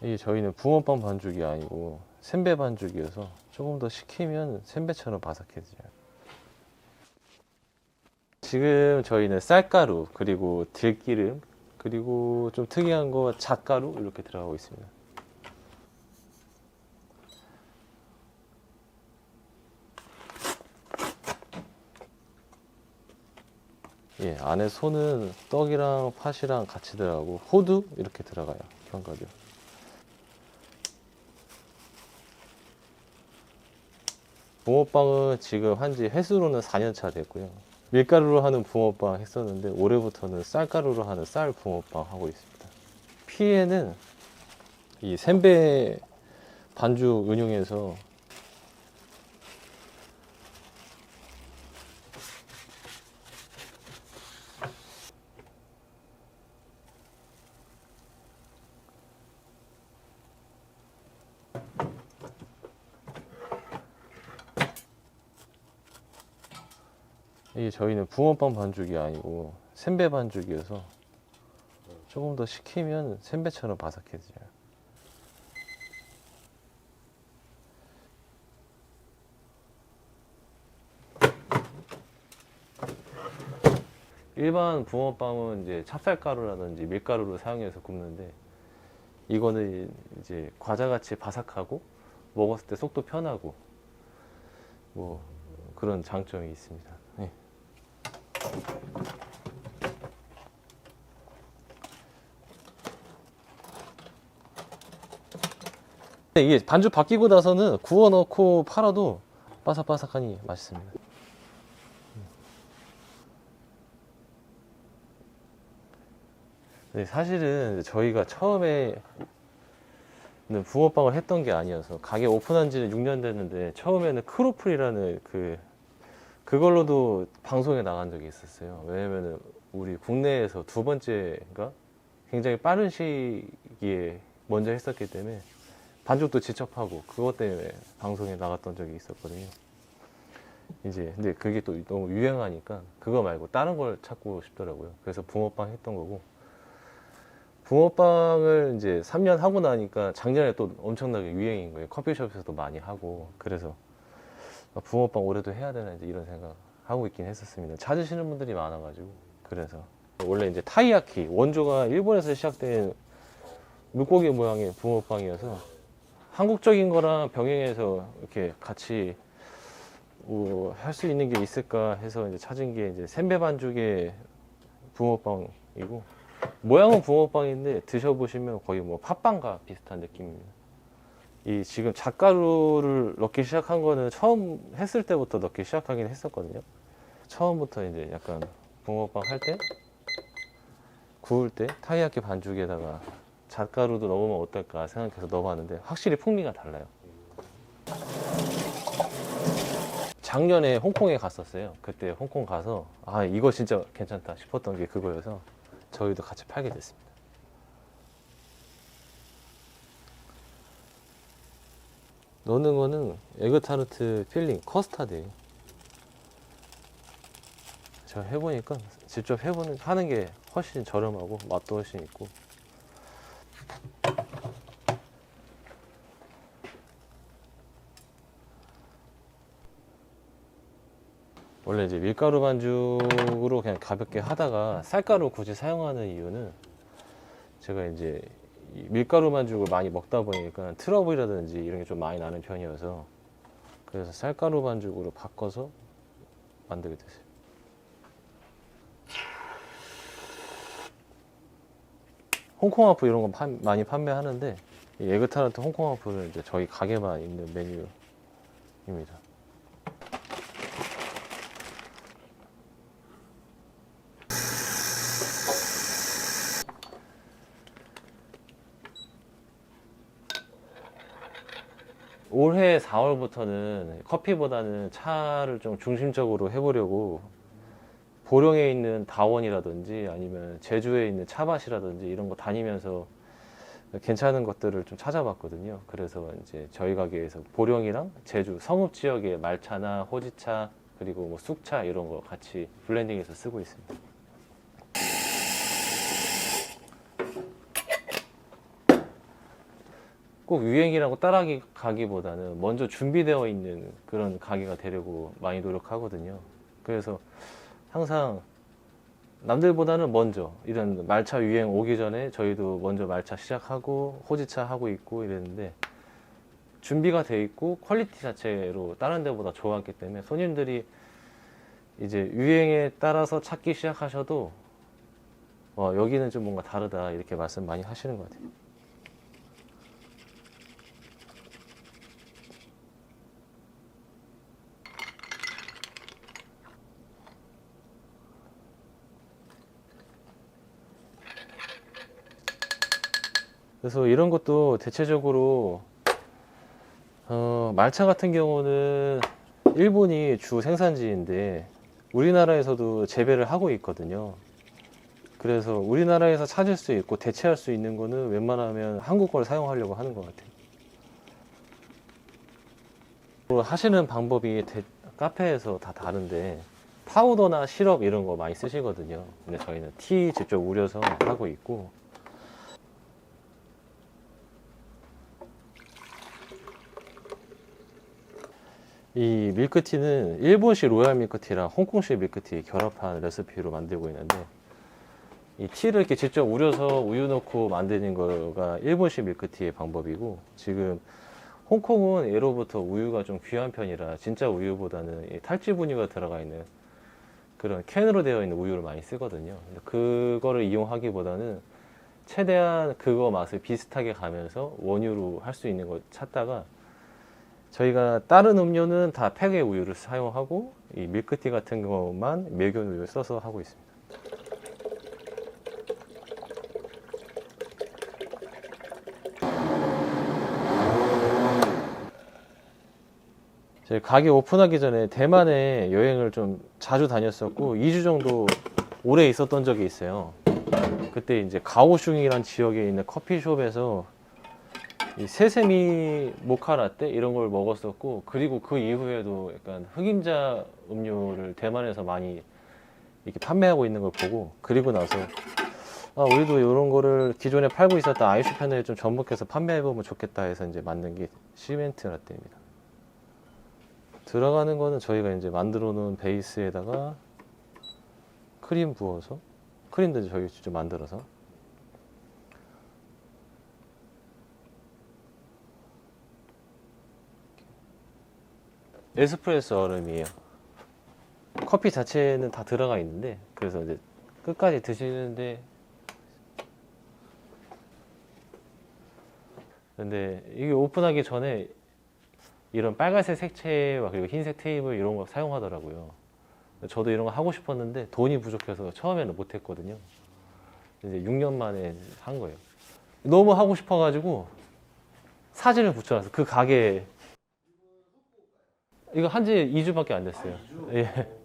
이게 저희는 붕어빵 반죽이 아니고 생배 반죽이어서 조금 더 식히면 생배처럼 바삭해져요. 지금 저희는 쌀가루 그리고 들기름 그리고 좀 특이한 거 잣가루 이렇게 들어가고 있습니다. 예, 안에 소는 떡이랑 팥이랑 같이 들어가고 호두 이렇게 들어가요. 견과류. 붕어빵은 지금 한지 횟수로는 4년 차 됐고요. 밀가루로 하는 붕어빵 했었는데 올해부터는 쌀가루로 하는 쌀 붕어빵 하고 있습니다. 피에는 이 생배 반죽 응용해서 이게 저희는 붕어빵 반죽이 아니고 생배 반죽이어서 조금 더 식히면 생배처럼 바삭해져요. 일반 붕어빵은 이제 찹쌀가루라든지 밀가루를 사용해서 굽는데 이거는 이제 과자같이 바삭하고 먹었을 때 속도 편하고 뭐 그런 장점이 있습니다. 네. 이게 반죽 바뀌고 나서는 구워 넣고 팔아도 바삭바삭하니 맛있습니다. 네, 사실은 저희가 처음에는 붕어빵을 했던 게 아니어서 가게 오픈한 지는 6년 됐는데 처음에는 크로플이라는 그걸로도 방송에 나간 적이 있었어요. 왜냐면은 우리 국내에서 두 번째가 굉장히 빠른 시기에 먼저 했었기 때문에 반죽도 직접 하고 그것 때문에 방송에 나갔던 적이 있었거든요. 이제 근데 그게 또 너무 유행하니까 그거 말고 다른 걸 찾고 싶더라고요. 그래서 붕어빵 했던 거고 붕어빵을 이제 3년 하고 나니까 작년에 또 엄청나게 유행인 거예요. 커피숍에서도 많이 하고 그래서 붕어빵 올해도 해야 되나 이제 이런 생각 하고 있긴 했었습니다. 찾으시는 분들이 많아가지고 그래서 원래 이제 타이야키 원조가 일본에서 시작된 물고기 모양의 붕어빵이어서 한국적인 거랑 병행해서 이렇게 같이 할 수 있는 게 있을까 해서 이제 찾은 게 이제 생배 반죽의 붕어빵이고 모양은 붕어빵인데 드셔보시면 거의 뭐 팥빵과 비슷한 느낌입니다. 이 지금 잣가루를 넣기 시작한 거는 처음 했을 때부터 넣기 시작하긴 했었거든요. 처음부터 이제 약간 붕어빵 할 때 구울 때 타이야키 반죽에다가 잣가루도 넣으면 어떨까 생각해서 넣어봤는데 확실히 풍미가 달라요. 작년에 홍콩에 갔었어요. 그때 홍콩 가서 아 이거 진짜 괜찮다 싶었던 게 그거여서 저희도 같이 팔게 됐습니다. 넣는 거는 에그타르트 필링 커스타드예요. 제가 해보니까 직접 하는 게 훨씬 저렴하고 맛도 훨씬 있고 원래 이제 밀가루 반죽으로 그냥 가볍게 하다가 쌀가루 굳이 사용하는 이유는 제가 이제 이 밀가루 반죽을 많이 먹다 보니까 트러블이라든지 이런 게 좀 많이 나는 편이어서 그래서 쌀가루 반죽으로 바꿔서 만들게 됐어요. 홍콩 와플 이런 거 많이 판매하는데 이 에그타르트 홍콩 와플은 이제 저희 가게만 있는 메뉴입니다. 올해 4월부터는 커피보다는 차를 좀 중심적으로 해보려고 보령에 있는 다원이라든지 아니면 제주에 있는 차밭이라든지 이런 거 다니면서 괜찮은 것들을 좀 찾아봤거든요. 그래서 이제 저희 가게에서 보령이랑 제주 성읍 지역의 말차나 호지차 그리고 뭐 쑥차 이런 거 같이 블렌딩해서 쓰고 있습니다. 꼭 유행이라고 따라가기보다는 먼저 준비되어 있는 그런 가게가 되려고 많이 노력하거든요. 그래서 항상 남들보다는 먼저 이런 말차 유행 오기 전에 저희도 먼저 말차 시작하고 호지차 하고 있고 이랬는데, 준비가 돼 있고 퀄리티 자체로 다른 데보다 좋았기 때문에 손님들이 이제 유행에 따라서 찾기 시작하셔도 여기는 좀 뭔가 다르다 이렇게 말씀 많이 하시는 것 같아요. 그래서 이런 것도 대체적으로 말차 같은 경우는 일본이 주 생산지인데 우리나라에서도 재배를 하고 있거든요. 그래서 우리나라에서 찾을 수 있고 대체할 수 있는 거는 웬만하면 한국 걸 사용하려고 하는 것 같아요. 하시는 방법이 카페에서 다 다른데 파우더나 시럽 이런 거 많이 쓰시거든요. 근데 저희는 티 직접 우려서 하고 있고, 이 밀크티는 일본식 로얄 밀크티랑 홍콩식 밀크티 결합한 레시피로 만들고 있는데, 이 티를 이렇게 직접 우려서 우유 넣고 만드는 거가 일본식 밀크티의 방법이고, 지금 홍콩은 예로부터 우유가 좀 귀한 편이라 진짜 우유보다는 탈취 분유가 들어가 있는 그런 캔으로 되어 있는 우유를 많이 쓰거든요. 그거를 이용하기보다는 최대한 그거 맛을 비슷하게 가면서 원유로 할 수 있는 걸 찾다가, 저희가 다른 음료는 다 팩의 우유를 사용하고 이 밀크티 같은 것만 밀견 우유를 써서 하고 있습니다. 저희 가게 오픈하기 전에 대만에 여행을 좀 자주 다녔었고 2주 정도 오래 있었던 적이 있어요. 그때 이제 가오슝이라는 지역에 있는 커피숍에서 이 세세미 모카라떼 이런 걸 먹었었고, 그리고 그 이후에도 약간 흑임자 음료를 대만에서 많이 이렇게 판매하고 있는 걸 보고, 그리고 나서 우리도 이런 거를 기존에 팔고 있었던 아이스 패널에 좀 접목해서 판매해보면 좋겠다 해서 이제 만든 게 시멘트 라떼입니다. 들어가는 거는 저희가 이제 만들어 놓은 베이스에다가 크림 부어서, 크림도 저희 직접 만들어서, 에스프레소 얼음이에요. 커피 자체는 다 들어가 있는데, 그래서 이제 끝까지 드시는데, 근데 이게 오픈하기 전에 이런 빨간색 색채와 그리고 흰색 테이블 이런 거 사용하더라고요. 저도 이런 거 하고 싶었는데 돈이 부족해서 처음에는 못 했거든요. 이제 6년 만에 한 거예요. 너무 하고 싶어가지고 사진을 붙여놨어요. 그 가게. 이거 한지 2주밖에 안 됐어요. 예.